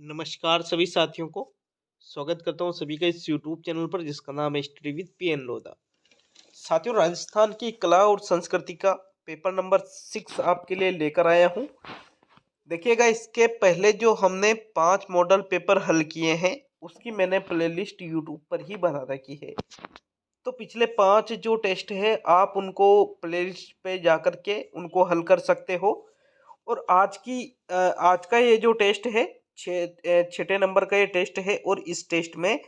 नमस्कार सभी साथियों को। स्वागत करता हूं सभी का इस यूट्यूब चैनल पर जिसका नाम है स्टडी विद पीएन लोधा। साथियों, राजस्थान की कला और संस्कृति का पेपर नंबर 6 आपके लिए लेकर आया हूं। देखिएगा, इसके पहले जो हमने 5 मॉडल पेपर हल किए हैं उसकी मैंने प्लेलिस्ट यूट्यूब पर ही बना रखी है। तो पिछले 5 जो टेस्ट है आप उनको प्लेलिस्ट पे जाकर के उनको हल कर सकते हो। और आज का ये जो टेस्ट है, छठे नंबर का ये टेस्ट है और इस टेस्ट में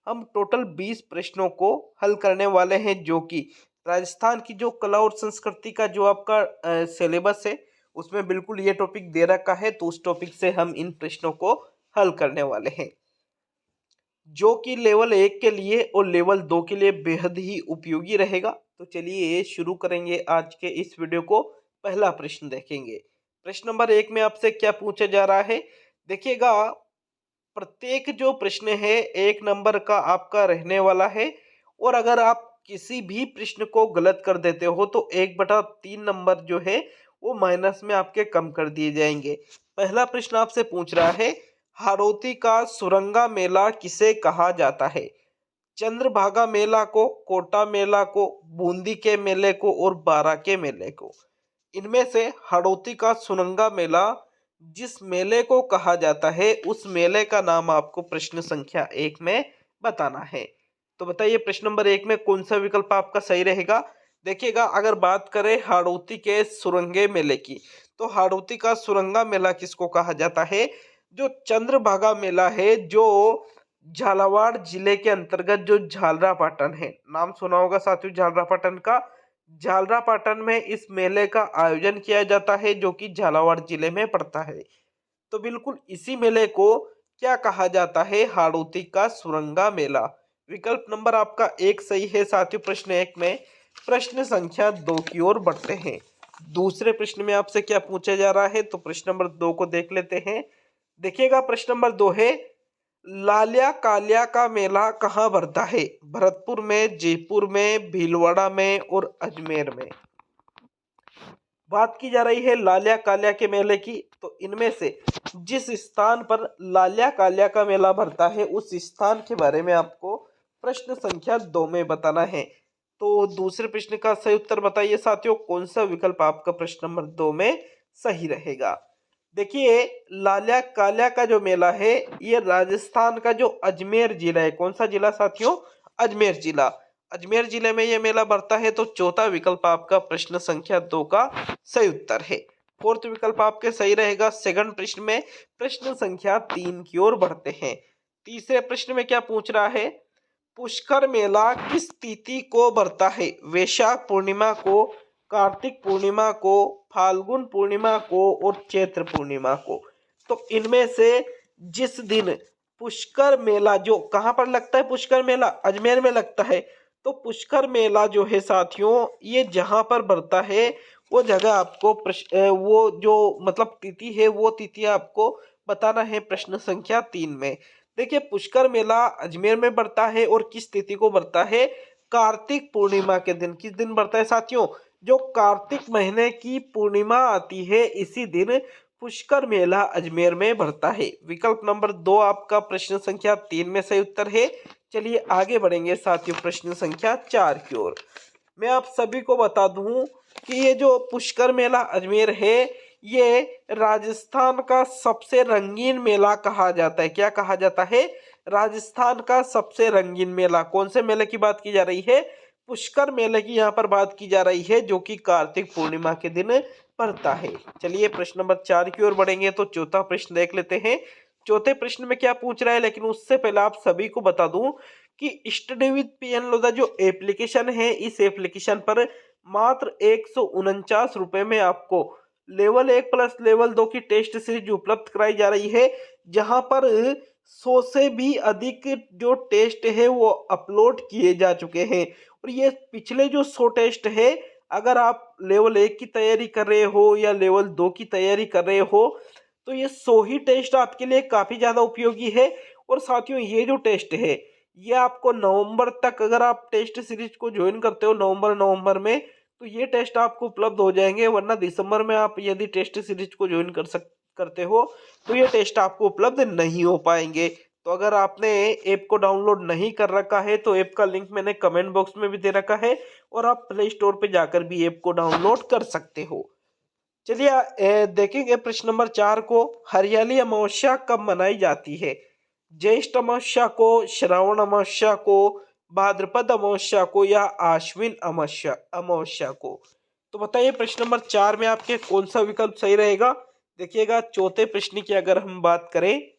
हम टोटल 20 प्रश्नों को हल करने वाले हैं, जो कि राजस्थान की जो कला और संस्कृति का जो आपका सिलेबस है उसमें बिल्कुल ये टॉपिक दे रखा है। तो उस टॉपिक से हम इन प्रश्नों को हल करने वाले हैं, जो कि लेवल 1 के लिए और लेवल 2 के लिए बेहद ही उपयोगी रहेगा। तो चलिए शुरू करेंगे आज के इस वीडियो को। पहला प्रश्न देखेंगे। प्रश्न नंबर 1 में आपसे क्या पूछा जा रहा है, देखिएगा। प्रत्येक जो प्रश्न है 1 नंबर का आपका रहने वाला है, और अगर आप किसी भी प्रश्न को गलत कर देते हो तो 1/3 नंबर जो है वो माइनस में आपके कम कर दिए जाएंगे। पहला प्रश्न आपसे पूछ रहा है, हाड़ौती का सुरंगा मेला किसे कहा जाता है? चंद्रभागा मेला को, कोटा मेला को, बूंदी के मेले को और बारा के मेले को। इनमें से हाड़ौती का सुरंगा मेला जिस मेले को कहा जाता है उस मेले का नाम आपको प्रश्न संख्या 1 में बताना है। तो बताइए प्रश्न नंबर 1 में कौन सा विकल्प आपका सही रहेगा। देखिएगा, अगर बात करें हाड़ौती के सुरंगे मेले की, तो हाड़ौती का सुरंगा मेला किसको कहा जाता है? जो चंद्रभागा मेला है, जो झालावाड़ जिले के अंतर्गत जो झालरापाटन है, नाम सुना होगा साथियों झालरापाटन का। झालरापाटन में इस मेले का आयोजन किया जाता है, जो कि झालावाड़ जिले में पड़ता है। तो बिल्कुल इसी मेले को क्या कहा जाता है? हाड़ौती का सुरंगा मेला। विकल्प नंबर आपका 1 सही है साथियों प्रश्न 1 में। प्रश्न संख्या 2 की ओर बढ़ते हैं। दूसरे प्रश्न में आपसे क्या पूछा जा रहा है, तो प्रश्न नंबर 2 को देख लेते हैं। देखिएगा, प्रश्न नंबर 2 है, लालिया कालिया का मेला कहाँ भरता है? भरतपुर में, जयपुर में, भीलवाड़ा में और अजमेर में। बात की जा रही है लालिया कालिया के मेले की। तो इनमें से जिस स्थान पर लालिया कालिया का मेला भरता है उस स्थान के बारे में आपको प्रश्न संख्या 2 में बताना है। तो दूसरे प्रश्न का सही उत्तर बताइए साथियों, कौन सा विकल्प आपका प्रश्न नंबर 2 में सही रहेगा। देखिए, लालिया कालिया का जो मेला है ये राजस्थान का जो अजमेर जिला है, कौन सा जिला साथियों? अजमेर जिला। अजमेर जिले में ये मेला बढ़ता है। तो चौथा विकल्प आपका प्रश्न संख्या 2 का सही उत्तर है। फोर्थ विकल्प आपके सही रहेगा। सेकंड प्रश्न में प्रश्न संख्या 3 की ओर बढ़ते हैं। तीसरे प्रश्न में क्या पूछ रहा है, पुष्कर मेला किस तिथि को बढ़ता है? वैशाख पूर्णिमा को, कार्तिक पूर्णिमा को, फाल्गुन पूर्णिमा को और चैत्र पूर्णिमा को। तो इनमें से जिस दिन पुष्कर मेला जो कहाँ पर लगता है, पुष्कर मेला अजमेर में लगता है। तो पुष्कर मेला जो है साथियों, ये जहां पर बढ़ता है वो जगह आपको वो जो मतलब तिथि है वो तिथि आपको बताना है प्रश्न संख्या 3 में। देखिए, पुष्कर मेला अजमेर में बढ़ता है और किस तिथि को बढ़ता है? कार्तिक पूर्णिमा के दिन। किस दिन बढ़ता है साथियों? जो कार्तिक महीने की पूर्णिमा आती है इसी दिन पुष्कर मेला अजमेर में बढ़ता है। विकल्प नंबर 2 आपका प्रश्न संख्या 3 में सही उत्तर है। चलिए आगे बढ़ेंगे साथियों प्रश्न संख्या 4 की ओर। मैं आप सभी को बता दूं कि ये जो पुष्कर मेला अजमेर है ये राजस्थान का सबसे रंगीन मेला कहा जाता है। क्या कहा जाता है? राजस्थान का सबसे रंगीन मेला। कौन से मेले की बात की जा रही है? पुष्कर मेले की यहाँ पर बात की जा रही है, जो कि कार्तिक पूर्णिमा के दिन पड़ता है। चलिए प्रश्न नंबर 4 की ओर बढ़ेंगे। तो चौथा प्रश्न देख लेते हैं। चौथे प्रश्न में क्या पूछ रहा है, लेकिन उससे पहले आप सभी को बता दूं कि स्टडी विद पीएन लोधा जो एप्लीकेशन है, इस एप्लीकेशन पर मात्र 149 रुपए में आपको लेवल 1 प्लस लेवल 2 की टेस्ट सीरीज उपलब्ध कराई जा रही है, जहां पर 100 से भी अधिक जो टेस्ट है वो अपलोड किए जा चुके हैं। और ये पिछले जो 100 टेस्ट है, अगर आप लेवल 1 की तैयारी कर रहे हो या लेवल 2 की तैयारी कर रहे हो तो ये 100 ही टेस्ट आपके लिए काफ़ी ज़्यादा उपयोगी है। और साथियों, ये जो टेस्ट है ये आपको नवंबर तक, अगर आप टेस्ट सीरीज को ज्वाइन करते हो नवंबर में, तो ये टेस्ट आपको उपलब्ध हो जाएंगे। वरना दिसंबर में आप यदि टेस्ट सीरीज को ज्वाइन करते हो तो ये टेस्ट आपको उपलब्ध नहीं हो पाएंगे। तो अगर आपने ऐप को डाउनलोड नहीं कर रखा है तो ऐप का लिंक मैंने कमेंट बॉक्स में भी दे रखा है और आप प्ले स्टोर पे जाकर भी ऐप को डाउनलोड कर सकते हो। चलिए देखेंगे प्रश्न नंबर 4 को। हरियाली अमावस्या कब मनाई जाती है? ज्येष्ठ अमावस्या को, श्रावण अमावस्या को, भाद्रपद अमावस्या को या आश्विन अमावस्या अमावस्या को? तो बताइए प्रश्न नंबर 4 में आपके कौन सा विकल्प सही रहेगा। देखिएगा चौथे प्रश्न की अगर हम बात करें,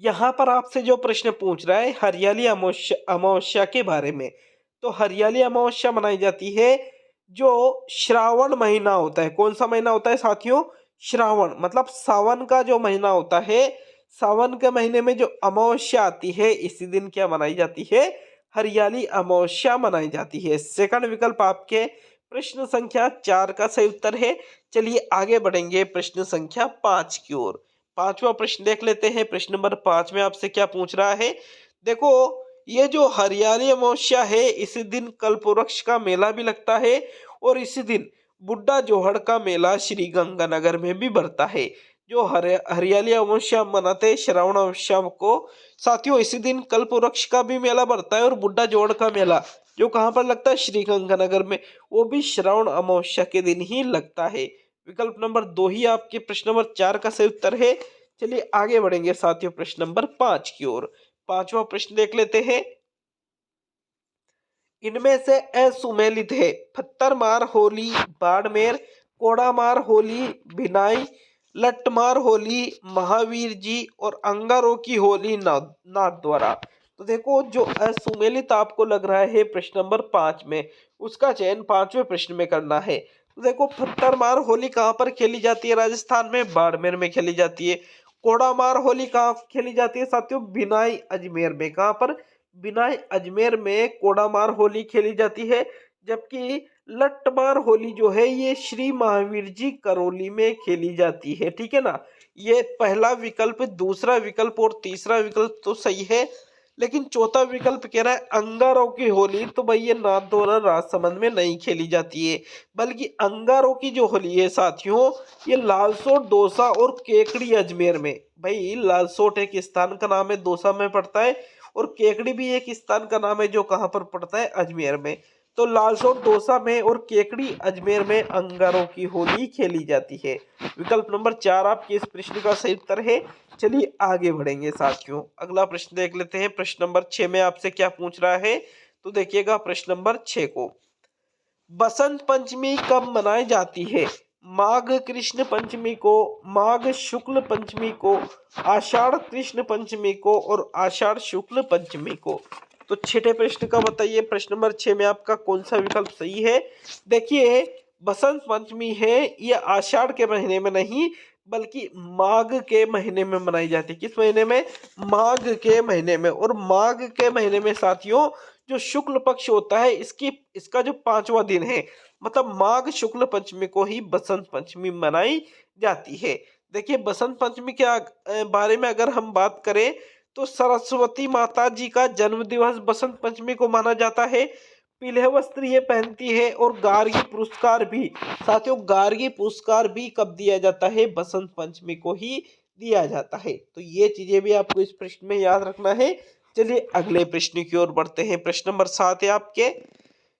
यहाँ पर आपसे जो प्रश्न पूछ रहा है हरियाली अमावस्या अमावस्या के बारे में, तो हरियाली अमावस्या मनाई जाती है जो श्रावण महीना होता है। कौन सा महीना होता है साथियों? श्रावण, मतलब सावन का जो महीना होता है, सावन के महीने में जो अमावस्या आती है इसी दिन क्या मनाई जाती है? हरियाली अमावस्या मनाई जाती है। सेकंड विकल्प आपके प्रश्न संख्या 4 का सही उत्तर है। चलिए आगे बढ़ेंगे प्रश्न संख्या 5 की ओर। पांचवा प्रश्न देख लेते हैं। प्रश्न नंबर 5 में आपसे क्या पूछ रहा है? देखो, ये जो हरियाली अमावस्या है इसी दिन कल्पवृक्ष का मेला भी लगता है और इसी दिन बुड्ढा जोहड़ का मेला श्री गंगानगर में भी बढ़ता है। जो हरियाली अमावस्या मनाते हैं श्रावण अमावस्या को, साथियों इसी दिन कल्पवृक्ष का भी मेला बढ़ता है और बुड्ढा जोहड़ का मेला जो कहाँ पर लगता है? श्री गंगानगर में, वो भी श्रावण अमावस्या के दिन ही लगता है। विकल्प नंबर 2 ही आपके प्रश्न नंबर 4 का सही उत्तर है। चलिए आगे बढ़ेंगे साथियों प्रश्न नंबर 5 की ओर। पांचवा प्रश्न देख लेते हैं। इनमें से असुमेलित है? पत्थरमार होली बाड़मेर, कोड़ामार होली भिनाई, लट्टमार होली महावीर जी और अंगारों की होली नाथद्वारा। तो देखो, जो असुमेलित आपको लग रहा है प्रश्न नंबर 5 में, उसका चयन 5वें प्रश्न में करना है। तो देखो, पत्थरमार होली कहाँ पर खेली जाती है? राजस्थान में बाड़मेर में खेली जाती है। कोड़ामार होली कहाँ खेली जाती है साथियों? बिनाई अजमेर में। कहाँ पर? बिनाई अजमेर में कोड़ामार होली खेली जाती है। जबकि लट्टमार होली जो है ये श्री महावीर जी करौली में खेली जाती है। ठीक है ना? ये पहला विकल्प, दूसरा विकल्प और तीसरा विकल्प तो सही है, लेकिन चौथा विकल्प कह रहा है अंगारों की होली। तो भाई ये नाथद्वारा राजसमंद में नहीं खेली जाती है, बल्कि अंगारों की जो होली है साथियों, ये लालसोट, दौसा और केकड़ी अजमेर में। भाई लालसोट एक स्थान का नाम है, दौसा में पड़ता है, और केकड़ी भी एक स्थान का नाम है जो कहाँ पर पड़ता है? अजमेर में। तो लालसोट, दौसा में और केकड़ी अजमेर में अंगारों की होली खेली जाती है। विकल्प नंबर 4 आपके इस प्रश्न का सही उत्तर है। चलिए आगे बढ़ेंगे साथियों। अगला प्रश्न देख लेते हैं। प्रश्न नंबर 6 में आपसे क्या पूछ रहा है? तो देखिएगा प्रश्न नंबर 6 को। बसंत पंचमी कब मनाई जाती है? माघ कृष्ण पंचमी को, माघ शुक्ल पंचमी को, आषाढ़ कृष्ण पंचमी को और आषाढ़ शुक्ल पंचमी को। तो छठे प्रश्न का बताइए प्रश्न नंबर 6 में आपका कौन सा विकल्प सही है? देखिए, बसंत पंचमी है ये आषाढ़ के महीने में नहीं बल्कि माघ के महीने में मनाई जाती है। किस महीने में? माघ के महीने में। और माघ के महीने में साथियों जो शुक्ल पक्ष होता है इसका जो 5वां दिन है, मतलब माघ शुक्ल पंचमी को ही बसंत पंचमी मनाई जाती है। देखिए, बसंत पंचमी के बारे में अगर हम बात करें तो सरस्वती माता जी का जन्म दिवस बसंत पंचमी को माना जाता है। पीले वस्त्र ये पहनती है और गार्गी पुरस्कार भी, साथियों गार्गी पुरस्कार भी कब दिया जाता है? बसंत पंचमी को ही दिया जाता है। तो ये चीजें भी आपको इस प्रश्न में याद रखना है। चलिए अगले प्रश्न की ओर बढ़ते हैं। प्रश्न नंबर 7 है आपके।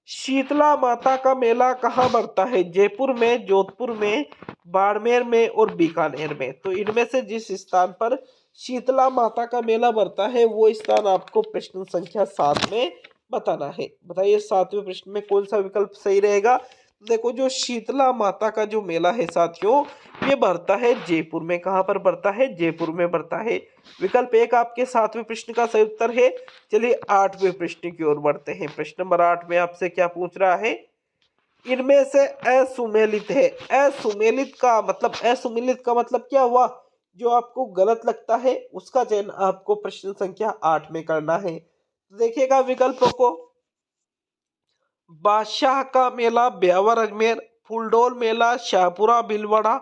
शीतला माता का मेला कहाँ बढ़ता है? जयपुर में, जोधपुर में, बाड़मेर में और बीकानेर में। तो इनमें से जिस स्थान पर शीतला माता का मेला बढ़ता है वो स्थान आपको प्रश्न संख्या 7 में बताना है। बताइए 7वें प्रश्न में कौन सा विकल्प सही रहेगा? देखो, जो शीतला माता का जो मेला है साथियों ये बढ़ता है जयपुर में। कहाँ पर बढ़ता है? जयपुर में बढ़ता है। विकल्प 1 आपके 7वें प्रश्न का सही उत्तर है। चलिए 8वें प्रश्न की ओर बढ़ते हैं। प्रश्न नंबर 8 में आपसे क्या पूछ रहा है? इनमें से असुमेलित है। असुमेलित का मतलब क्या हुआ? जो आपको गलत लगता है उसका चयन आपको प्रश्न संख्या 8 में करना है। तो देखिएगा विकल्पों को। बादशाह का मेला ब्यावर अजमेर, फूलडोल मेला शाहपुरा भीलवाड़ा,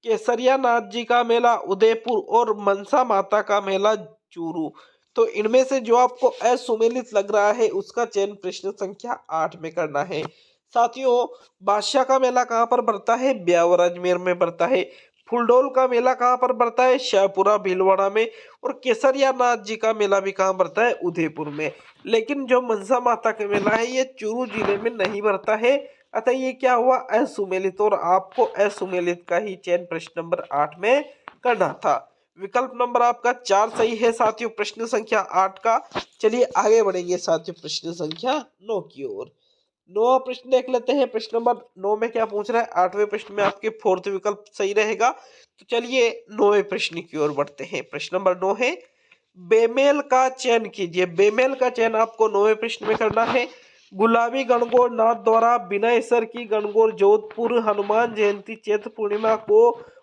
केसरिया नाथ जी का मेला उदयपुर और मनसा माता का मेला चूरू। तो इनमें से जो आपको असुमेलित लग रहा है उसका चयन प्रश्न संख्या 8 में करना है। साथियों, बादशाह का मेला कहाँ पर बढ़ता है? ब्यावर अजमेर में बढ़ता है। फूलडोल का मेला कहाँ पर पड़ता है? शाहपुरा भीलवाड़ा में। और केसरिया नाथ जी का मेला भी कहाँ पड़ता है? उदयपुर में। लेकिन जो मनसा माता का मेला है ये चूरू जिले में नहीं पड़ता है, अतः ये क्या हुआ? असुमेलित। और आपको असुमेलित का ही चयन प्रश्न नंबर 8 में करना था। विकल्प नंबर आपका 4 सही है साथियों प्रश्न संख्या 8 का। चलिए आगे बढ़ेंगे साथियों प्रश्न संख्या 9 की ओर। 9वां प्रश्न देख लेते हैं। प्रश्न नंबर 9 में क्या पूछ रहा है? 8वें प्रश्न में आपके 4th विकल्प सही रहेगा। तो चलिए 9वें प्रश्न की ओर बढ़ते हैं। प्रश्न नंबर 9 है, बेमेल का चयन कीजिए। बेमेल का चयन आपको 9वें प्रश्न में करना है। गुलाबी गणगौर नाथ द्वारा बिना सर की गणगौर जोधपुर हनुमान जयंती चैत्र पूर्णिमा को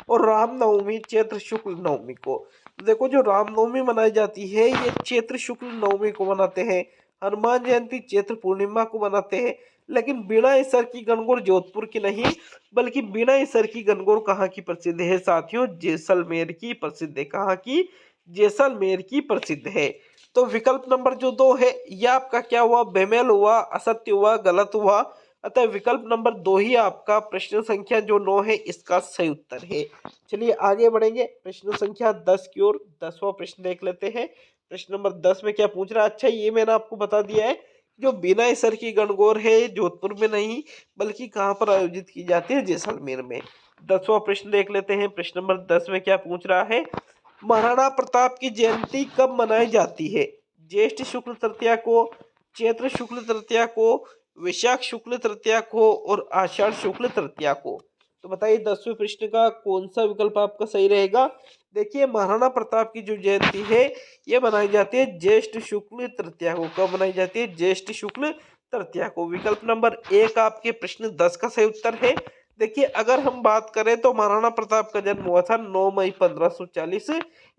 और रामनवमी चैत्र शुक्ल नवमी को। देखो जो रामनवमी मनाई जाती है ये चैत्र शुक्ल नवमी को मनाते हैं, हनुमान जयंती चैत्र पूर्णिमा को मनाते हैं। लेकिन बिना सर की गणगौर जोधपुर की नहीं बल्कि बिना सर की गणगौर कहाँ की प्रसिद्ध है साथियों? जैसलमेर की प्रसिद्ध है। कहाँ की? जैसलमेर की प्रसिद्ध है। तो विकल्प नंबर जो 2 है यह आपका क्या हुआ? बेमेल हुआ, असत्य हुआ, गलत हुआ। अतः विकल्प नंबर 2 ही आपका प्रश्न संख्या जो 9 है इसका सही उत्तर है। चलिए आगे बढ़ेंगे प्रश्न संख्या 10 की ओर। 10वां प्रश्न देख लेते हैं। प्रश्न नंबर 10 में क्या पूछ रहा है? अच्छा ये मैंने आपको बता दिया है, जो बिना सर की गणगौर है जोधपुर में नहीं बल्कि कहाँ पर आयोजित की जाती है? जैसलमेर में। 10वां प्रश्न देख लेते हैं। प्रश्न नंबर 10 में क्या पूछ रहा है? महाराणा प्रताप की जयंती कब मनाई जाती है? ज्येष्ठ शुक्ल तृतीया को, चैत्र शुक्ल तृतीया को, वैशाख शुक्ल तृतीया को और आषाढ़ शुक्ल तृतीया को। तो बताइए 10वें प्रश्न का कौन सा विकल्प आपका सही रहेगा? देखिए महाराणा प्रताप की जो जयंती है ये मनाई जाती है ज्येष्ठ शुक्ल तृतीया को। कब मनाई जाती है? ज्येष्ठ शुक्ल तृतीया को। विकल्प नंबर 1 आपके प्रश्न 10 का सही उत्तर है। देखिए अगर हम बात करें तो महाराणा प्रताप का जन्म हुआ था 9 मई 1540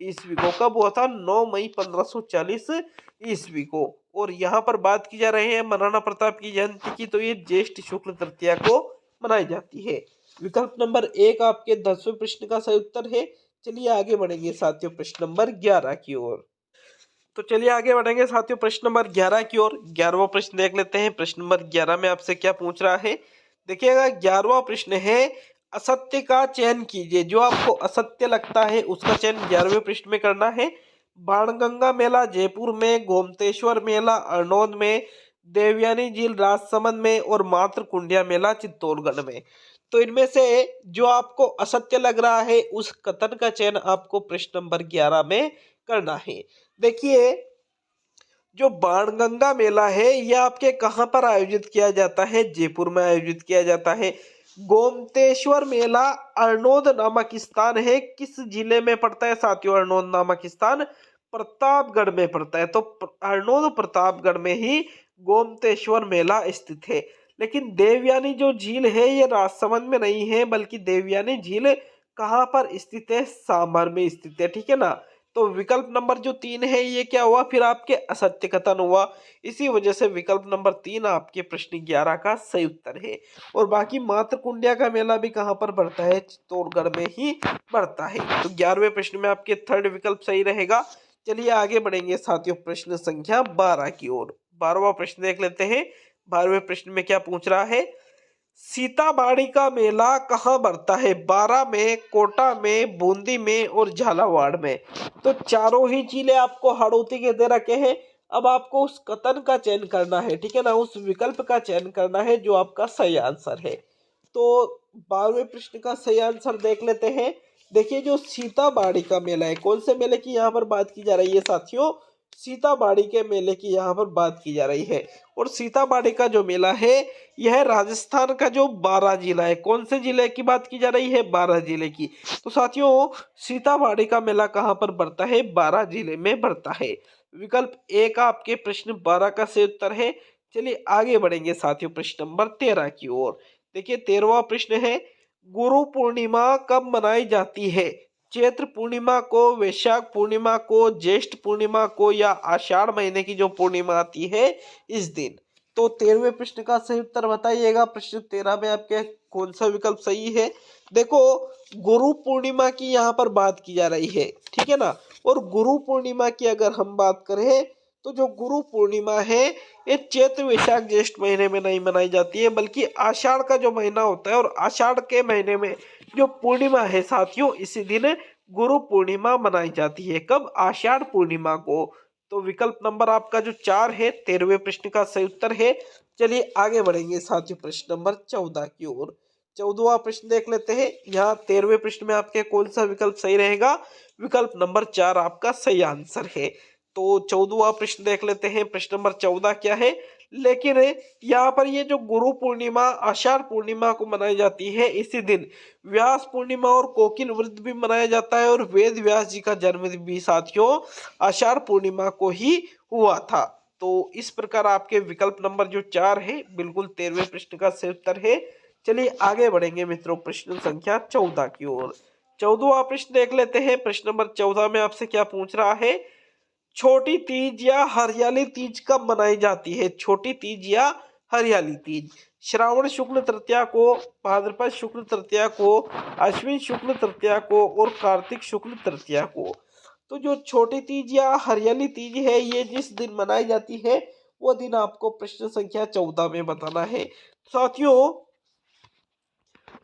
ईस्वी को। कब हुआ था? 9 मई 1540 ईस्वी को। और यहाँ पर बात की जा रही है महाराणा प्रताप की जयंती की, तो ये ज्येष्ठ शुक्ल तृतीया को मनाई जाती है। विकल्प नंबर 1 आपके 10वें प्रश्न का सही उत्तर है। चलिए आगे बढ़ेंगे साथियों प्रश्न नंबर 11 की ओर। तो चलिए आगे बढ़ेंगे साथियों प्रश्न नंबर 11 की ओर। 11वां प्रश्न देख लेते हैं। प्रश्न नंबर 11 में आपसे क्या पूछ रहा है? देखिएगा 11वां प्रश्न है, असत्य का चयन कीजिए। जो आपको असत्य लगता है उसका चयन 11वें प्रश्न में करना है। बाणगंगा मेला जयपुर में, गोमतेश्वर मेला अरनोद में, देवयानी झील राजसमंद में और मातृ कुंडिया मेला चित्तौड़गढ़ में। तो इनमें से जो आपको असत्य लग रहा है उस कथन का चयन आपको प्रश्न नंबर 11 में करना है। देखिए जो बाणगंगा मेला है यह आपके कहाँ पर आयोजित किया जाता है? जयपुर में आयोजित किया जाता है। गोमतेश्वर मेला अरनोद नामक स्थान है, किस जिले में पड़ता है साथियों? अरनोद नामक स्थान प्रतापगढ़ में पड़ता है। तो अरनोद प्रतापगढ़ में ही गोमतेश्वर मेला स्थित है। लेकिन देवयानी जो झील है ये राजसमंद में नहीं है बल्कि देवयानी झील कहाँ पर स्थित है? सांभर में स्थित है। ठीक है ना? तो विकल्प नंबर जो 3 है ये क्या हुआ? फिर आपके असत्य कथन हुआ। इसी वजह से विकल्प नंबर 3 आपके प्रश्न 11 का सही उत्तर है। और बाकी मातृ कुंडिया का मेला भी कहाँ पर बढ़ता है? चित्तौड़गढ़ में ही बढ़ता है। तो 11वें प्रश्न में आपके 3rd विकल्प सही रहेगा। चलिए आगे बढ़ेंगे साथियों प्रश्न संख्या 12 की ओर। 12वां प्रश्न देख लेते हैं। 12वें प्रश्न में क्या पूछ रहा है? सीताबाड़ी का मेला कहाँ बढ़ता है? बारा में, कोटा में, बूंदी में और झालावाड़ में। तो चारों ही जिले आपको हाड़ौती के दे रखे हैं। अब आपको उस कथन का चयन करना है, ठीक है ना, उस विकल्प का चयन करना है जो आपका सही आंसर है। तो 12वें प्रश्न का सही आंसर देख लेते हैं। देखिए जो सीताबाड़ी का मेला है, कौन से मेले की यहाँ पर बात की जा रही है साथियों? सीताबाड़ी के मेले की यहाँ पर बात की जा रही है। और सीताबाड़ी का जो मेला है यह राजस्थान का जो 12 जिला है। कौन से जिले की बात की जा रही है? 12 जिले की। तो साथियों सीताबाड़ी का मेला कहाँ पर बढ़ता है? 12 जिले में बढ़ता है। विकल्प 1 आपके प्रश्न 12 का सही उत्तर है। चलिए आगे बढ़ेंगे साथियों प्रश्न नंबर 13 की ओर। देखिए 13वां प्रश्न है, गुरु पूर्णिमा कब मनाई जाती है? चैत्र पूर्णिमा को, वैशाख पूर्णिमा को, ज्येष्ठ पूर्णिमा को या आषाढ़ महीने की जो पूर्णिमा आती है इस दिन। तो 13वें प्रश्न का सही उत्तर बताइएगा। प्रश्न 13 में आपके कौन सा विकल्प सही है? देखो गुरु पूर्णिमा की यहाँ पर बात की जा रही है, ठीक है ना। और गुरु पूर्णिमा की अगर हम बात करें तो जो गुरु पूर्णिमा है ये चैत्र वैशाख ज्येष्ठ महीने में नहीं मनाई जाती है, बल्कि आषाढ़ का जो महीना होता है और आषाढ़ के महीने में जो पूर्णिमा है साथियों, इसी दिन गुरु पूर्णिमा मनाई जाती है। कब? आषाढ़ पूर्णिमा को। तो विकल्प नंबर आपका जो 4 है 13वें प्रश्न का सही उत्तर है। चलिए आगे बढ़ेंगे साथियों प्रश्न नंबर 14 की ओर। 14वां प्रश्न देख लेते हैं। यहाँ 13वें प्रश्न में आपके कौन सा विकल्प सही रहेगा? विकल्प नंबर 4 आपका सही आंसर है। तो 14वां प्रश्न देख लेते हैं। प्रश्न नंबर 14 क्या है? लेकिन यहाँ पर ये जो गुरु पूर्णिमा आषाढ़ पूर्णिमा को मनाई जाती है, इसी दिन व्यास पूर्णिमा और कोकिल व्रत भी मनाया जाता है, और वेद व्यास जी का जन्मदिन भी साथियों आषाढ़ पूर्णिमा को ही हुआ था। तो इस प्रकार आपके विकल्प नंबर जो 4 है बिल्कुल 13वें प्रश्न का सही उत्तर है। चलिए आगे बढ़ेंगे मित्रों प्रश्न संख्या 14 की ओर। 14वां प्रश्न देख लेते हैं। प्रश्न नंबर 14 में आपसे क्या पूछ रहा है? छोटी तीज या हरियाली तीज कब मनाई जाती है? छोटी तीज या हरियाली तीज श्रावण शुक्ल तृतीया को, भाद्रपद शुक्ल तृतीया को, अश्विन शुक्ल तृतीया को और कार्तिक शुक्ल तृतीया को। तो जो छोटी तीज या हरियाली तीज है ये जिस दिन मनाई जाती है वो दिन आपको प्रश्न संख्या 14 में बताना है। साथियों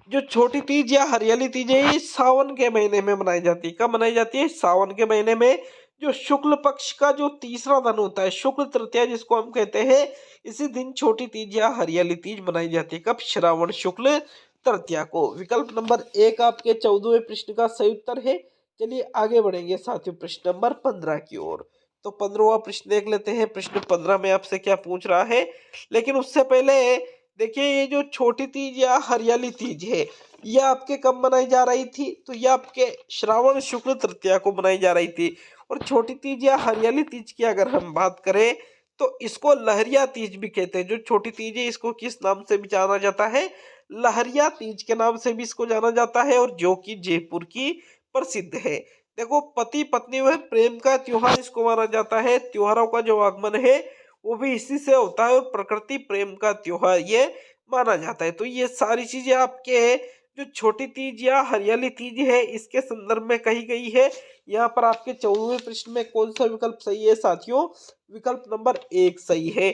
जो छोटी तीज या हरियाली तीज है ये सावन के महीने में मनाई जाती है। कब मनाई जाती है? सावन के महीने में। जो शुक्ल पक्ष का जो तीसरा दिन होता है, शुक्ल तृतीया जिसको हम कहते हैं, इसी दिन छोटी तीज या हरियाली तीज मनाई जाती है। कब? श्रावण शुक्ल तृतीया को। विकल्प नंबर 1 आपके 14वें प्रश्न का सही उत्तर है। चलिए आगे बढ़ेंगे साथियों प्रश्न नंबर 15 की ओर। तो 15वां प्रश्न देख लेते हैं। प्रश्न 15 में आपसे क्या पूछ रहा है? लेकिन उससे पहले देखिए ये जो छोटी तीज या हरियाली तीज है ये आपके कब मनाई जा रही थी? तो ये आपके श्रावण शुक्ल तृतीया को मनाई जा रही थी। और छोटी तीज या हरियाली तीज की अगर हम बात करें तो इसको लहरिया तीज भी कहते हैं। जो छोटी तीज है इसको किस नाम से भी जाना जाता है? लहरिया तीज के नाम से भी इसको जाना जाता है, और जो कि जयपुर की प्रसिद्ध है। देखो पति पत्नी में प्रेम का त्योहार इसको माना जाता है। त्योहारों का जो आगमन है वो भी इसी से होता है, और प्रकृति प्रेम का त्योहार ये माना जाता है। तो ये सारी चीजें आपके जो छोटी तीज या हरियाली तीज है इसके संदर्भ में कही गई है। यहाँ पर आपके 14वें प्रश्न में कौन सा विकल्प सही है साथियों? विकल्प नंबर 1 सही है।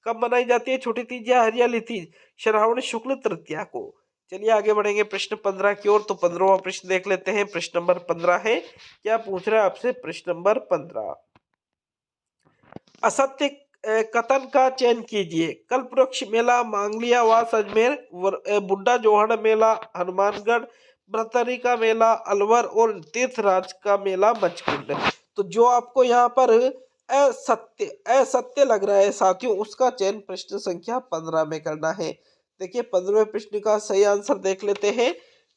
कब मनाई जाती है छोटी तीज या हरियाली तीज? श्रावण शुक्ल तृतीया को। चलिए आगे बढ़ेंगे प्रश्न 15 की ओर। तो 15वां प्रश्न देख लेते हैं। प्रश्न नंबर 15 है, क्या पूछ रहा है आपसे? प्रश्न नंबर 15, असत्य कथन का चयन कीजिए। कल्पवृक्ष मेला, मांगलिया वास अजमेर, बुड्ढा जोहड़ मेला हनुमानगढ़, भ्रतरी का मेला अलवर और तीर्थराज का मेला मचकुंड। तो जो आपको यहाँ पर असत्य लग रहा है साथियों उसका चयन प्रश्न संख्या 15 में करना है। देखिए 15वें प्रश्न का सही आंसर देख लेते हैं।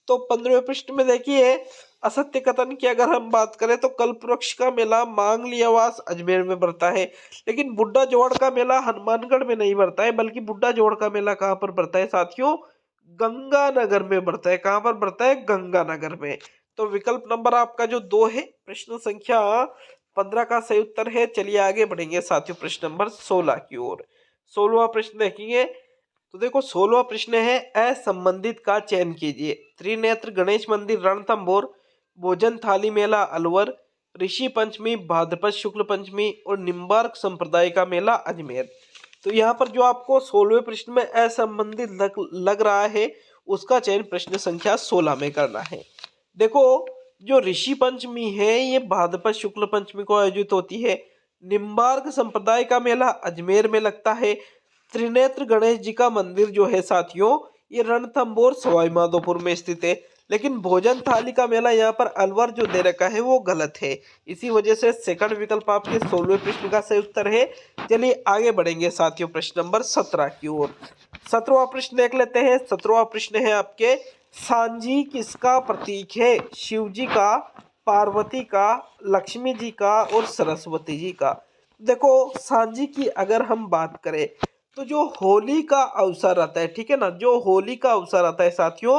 तो 15वें प्रश्न में देखिए असत्य कथन की अगर हम बात करें तो कल्पवृक्ष का मेला मांगलियावास अजमेर में बढ़ता है, लेकिन बुड्ढा जोड़ का मेला हनुमानगढ़ में नहीं बढ़ता है, बल्कि बुड्ढा जोड़ का मेला कहाँ पर बढ़ता है साथियों? गंगानगर में बढ़ता है। कहाँ पर बढ़ता है? गंगानगर में। तो विकल्प नंबर आपका जो 2 है प्रश्न संख्या 15 का सही उत्तर है। चलिए आगे बढ़ेंगे साथियों प्रश्न नंबर 16 की ओर। 16वां प्रश्न देखेंगे। तो देखो 16वां प्रश्न है, असंबंधित का चयन कीजिए। त्रिनेत्र गणेश मंदिर रणथंभौर, भोजन थाली मेला अलवर, ऋषि पंचमी भाद्रपद शुक्ल पंचमी और निम्बार्क संप्रदाय का मेला अजमेर। तो यहाँ पर जो आपको 16वें प्रश्न में असंबंधित लग रहा है उसका चयन प्रश्न संख्या 16 में करना है। देखो जो ऋषि पंचमी है ये भाद्रपद शुक्ल पंचमी को आयोजित होती है। निम्बार्क संप्रदाय का मेला अजमेर में लगता है। त्रिनेत्र गणेश जी का मंदिर जो है साथियों ये रणथंभौर सवाई माधोपुर में स्थित है। लेकिन भोजन थाली का मेला यहाँ पर अलवर जो दे रखा है वो गलत है। इसी वजह से सेकंड विकल्प आपके 16वें प्रश्न का सही उत्तर है। चलिए आगे बढ़ेंगे साथियों प्रश्न नंबर 17 की ओर। 17वां प्रश्न देख लेते हैं। 17वां प्रश्न है आपके, सांझी किसका प्रतीक है? शिव जी का, पार्वती का, लक्ष्मी जी का और सरस्वती जी का। देखो सांझी की अगर हम बात करें तो जो होली का अवसर आता है, ठीक है ना, जो होली का अवसर आता है साथियों,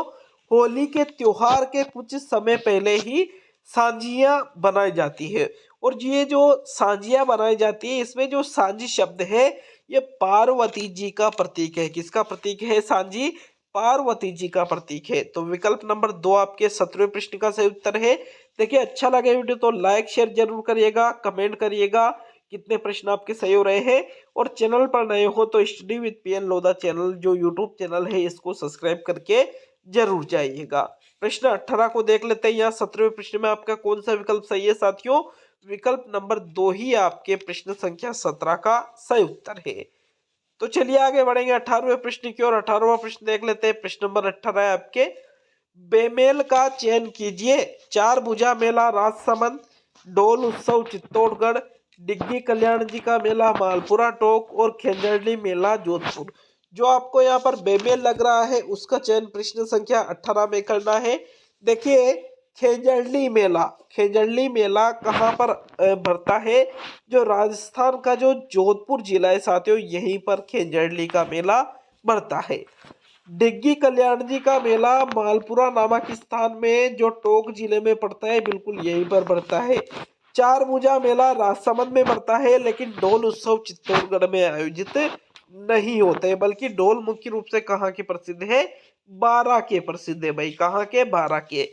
होली के त्योहार के कुछ समय पहले ही सांझियां बनाई जाती है। और ये जो सांझियां बनाई जाती है इसमें जो सांझी शब्द है ये पार्वती जी का प्रतीक है। किसका प्रतीक है सांझी? पार्वती जी का प्रतीक है। तो विकल्प नंबर 2 आपके 17वें प्रश्न का सही उत्तर है। देखिए अच्छा लगे वीडियो तो लाइक शेयर जरूर करिएगा, कमेंट करिएगा। कितने प्रश्न आपके सही हो रहे हैं। और चैनल पर नए हो तो study with PN Lodha channel जो यूट्यूब चैनल है इसको सब्सक्राइब करके जरूर जाइएगा। प्रश्न 18 को देख लेते हैं। यहाँ 17वें प्रश्न में आपका कौन सा विकल्प सही है साथियों? विकल्प नंबर 2 ही आपके प्रश्न संख्या 17 का सही उत्तर है। तो चलिए आगे बढ़ेंगे 18वें प्रश्न की ओर। 18वां प्रश्न देख लेते हैं। प्रश्न नंबर 18 है आपके, बेमेल का चयन कीजिए। चार भुजा मेला राजसमंद, डोल उत्सव चित्तौड़गढ़, डिग्गी कल्याण जी का मेला मालपुरा टोक और खेंजड़ली मेला जोधपुर। जो आपको यहाँ पर बेमेल लग रहा है उसका चयन प्रश्न संख्या 18 में करना है। देखिए खेजड़ली मेला कहाँ पर भरता है? जो राजस्थान का जो जोधपुर जिला है साथियों, यहीं पर खेजड़ली का मेला भरता है। डिग्गी कल्याण जी का मेला मालपुरा नामक स्थान में जो टोक जिले में पड़ता है, बिल्कुल यहीं पर बढ़ता है। चार भुजा मेला राजसमंद में बढ़ता है, लेकिन डोल उत्सव चित्तौड़गढ़ में आयोजित नहीं होते, बल्कि डोल मुख्य रूप से कहाँ के प्रसिद्ध है? बारां के प्रसिद्ध है भाई। कहाँ के? बारां के।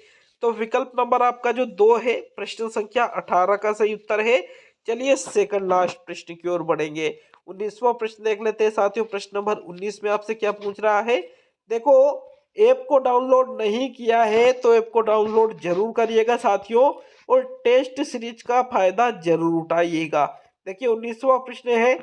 तो विकल्प नंबर आपका जो 2 है प्रश्न संख्या 18 का सही उत्तर है। चलिए सेकंड लास्ट प्रश्न की ओर बढ़ेंगे। 19वां प्रश्न देख लेते हैं साथियों। प्रश्न नंबर 19 में आपसे क्या पूछ रहा है? देखो, ऐप को डाउनलोड नहीं किया है तो ऐप को डाउनलोड जरूर करिएगा साथियों, और टेस्ट सीरीज का फायदा जरूर उठाइएगा। देखिए 19वां प्रश्न है,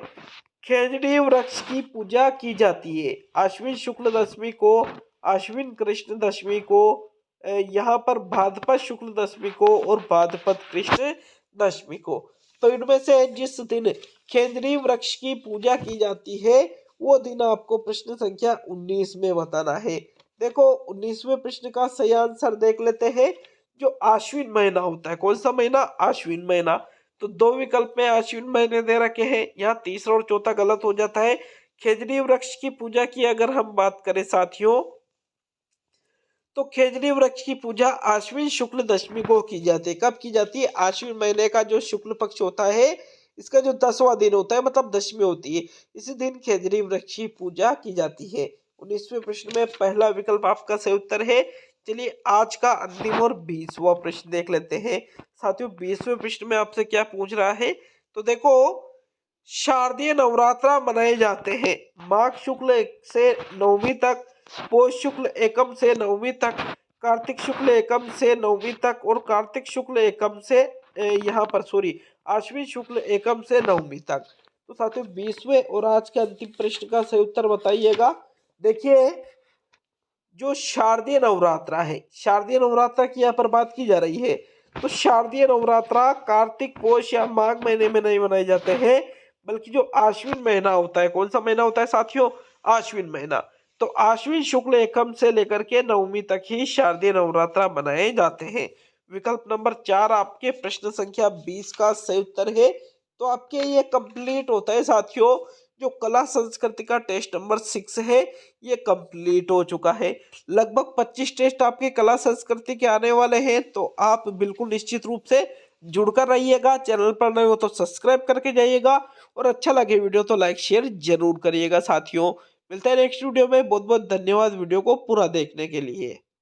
खेजड़ी वृक्ष की पूजा की जाती है आश्विन शुक्ल दशमी को, आश्विन कृष्ण दशमी को, यहाँ पर भाद्रपद शुक्ल दशमी को और भाद्रपद कृष्ण दशमी को। तो इनमें से जिस दिन खेजड़ी वृक्ष की पूजा की जाती है वो दिन आपको प्रश्न संख्या 19 में बताना है। देखो 19वें प्रश्न का सही आंसर देख लेते हैं। जो आश्विन महीना होता है, कौन सा महीना? आश्विन महीना। तो 2 विकल्प में आश्विन महीने दे रखे हैं, यहाँ तीसरा और चौथा गलत हो जाता है। खेजड़ी वृक्ष की पूजा की अगर हम बात करें साथियों, तो खेजड़ी वृक्ष की पूजा आश्विन शुक्ल दशमी को की जाती है। कब की जाती है? आश्विन महीने का जो शुक्ल पक्ष होता है, इसका जो 10वां दिन होता है, मतलब दशमी होती है, इसी दिन खेजड़ी वृक्ष की पूजा की जाती है। 19वें प्रश्न में पहला विकल्प आपका सही उत्तर है। चलिए आज का अंतिम और 20वां प्रश्न देख लेते हैं साथियों। 20वें प्रश्न में आपसे क्या पूछ रहा है? तो देखो, शारदीय नवरात्रा मनाए जाते हैं माघ शुक्ल से नवमी तक, पौष शुक्ल एकम से नवमी तक, कार्तिक शुक्ल एकम से नवमी तक और कार्तिक शुक्ल एकम से यहाँ पर आश्विन शुक्ल एकम से नवमी तक। तो साथियों 20वें और आज के अंतिम प्रश्न का सही उत्तर बताइएगा। देखिए, जो शारदीय नवरात्रा है, शारदीय नवरात्रा की यहाँ पर बात की जा रही है, तो शारदीय नवरात्रा कार्तिक पौष या माघ महीने में नहीं मनाए जाते हैं, बल्कि जो आश्विन महीना होता है, कौन सा महीना होता है साथियों? आश्विन महीना। तो आश्विन शुक्ल एकम से लेकर के नवमी तक ही शारदीय नवरात्रा मनाए जाते हैं। विकल्प नंबर 4 आपके प्रश्न संख्या 20 का सही उत्तर है। तो आपके ये कंप्लीट होता है साथियों। जो कला संस्कृति का टेस्ट नंबर 6 है ये कंप्लीट हो चुका है। लगभग 25 टेस्ट आपके कला संस्कृति के आने वाले हैं, तो आप बिल्कुल निश्चित रूप से जुड़कर रहिएगा। चैनल पर नए हो तो सब्सक्राइब करके जाइएगा, और अच्छा लगे वीडियो तो लाइक शेयर जरूर करिएगा साथियों। मिलते हैं नेक्स्ट वीडियो में। बहुत बहुत धन्यवाद वीडियो को पूरा देखने के लिए।